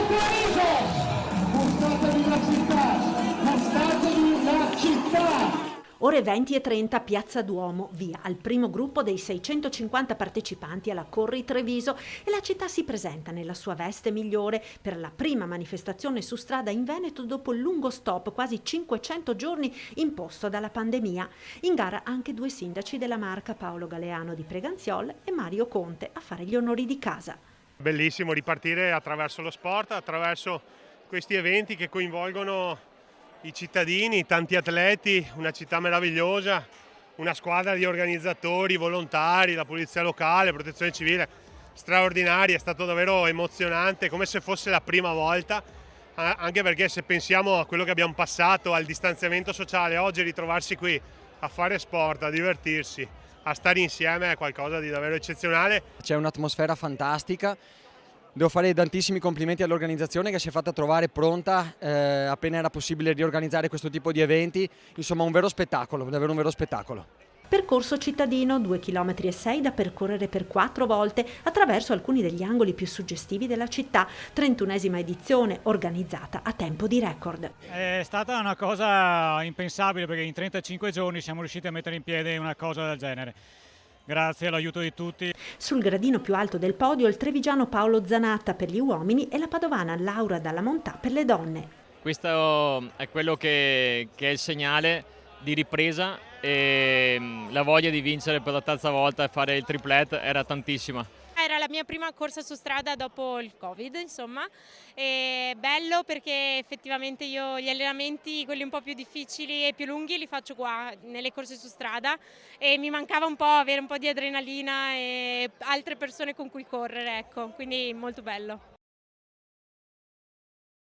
Gustatevi la città, gustatevi la città. Ore 20:30, Piazza Duomo, via al primo gruppo dei 650 partecipanti alla Corri Treviso e la città si presenta nella sua veste migliore per la prima manifestazione su strada in Veneto dopo il lungo stop, quasi 500 giorni, imposto dalla pandemia. In gara anche due sindaci della Marca, Paolo Galeano di Preganziol e Mario Conte, a fare gli onori di casa. Bellissimo ripartire attraverso lo sport, attraverso questi eventi che coinvolgono i cittadini, tanti atleti, una città meravigliosa, una squadra di organizzatori, volontari, la polizia locale, protezione civile, straordinaria, è stato davvero emozionante, come se fosse la prima volta, anche perché se pensiamo a quello che abbiamo passato, al distanziamento sociale, oggi ritrovarsi qui a fare sport, a divertirsi, a stare insieme è qualcosa di davvero eccezionale. C'è un'atmosfera fantastica. Devo fare tantissimi complimenti all'organizzazione che si è fatta trovare pronta appena era possibile riorganizzare questo tipo di eventi. Insomma, un vero spettacolo, davvero un vero spettacolo. Percorso cittadino, 2,6 km da percorrere per 4 volte attraverso alcuni degli angoli più suggestivi della città, 31esima edizione organizzata a tempo di record. È stata una cosa impensabile perché in 35 giorni siamo riusciti a mettere in piedi una cosa del genere. Grazie all'aiuto di tutti. Sul gradino più alto del podio il trevigiano Paolo Zanatta per gli uomini e la padovana Laura Dalla Montà per le donne. Questo è quello che è il segnale di ripresa e la voglia di vincere per la terza volta e fare il triplet era tantissima. Era la mia prima corsa su strada dopo il Covid, insomma, è bello perché effettivamente io gli allenamenti, quelli un po' più difficili e più lunghi, li faccio qua nelle corse su strada e mi mancava un po' avere un po' di adrenalina e altre persone con cui correre, ecco, quindi molto bello.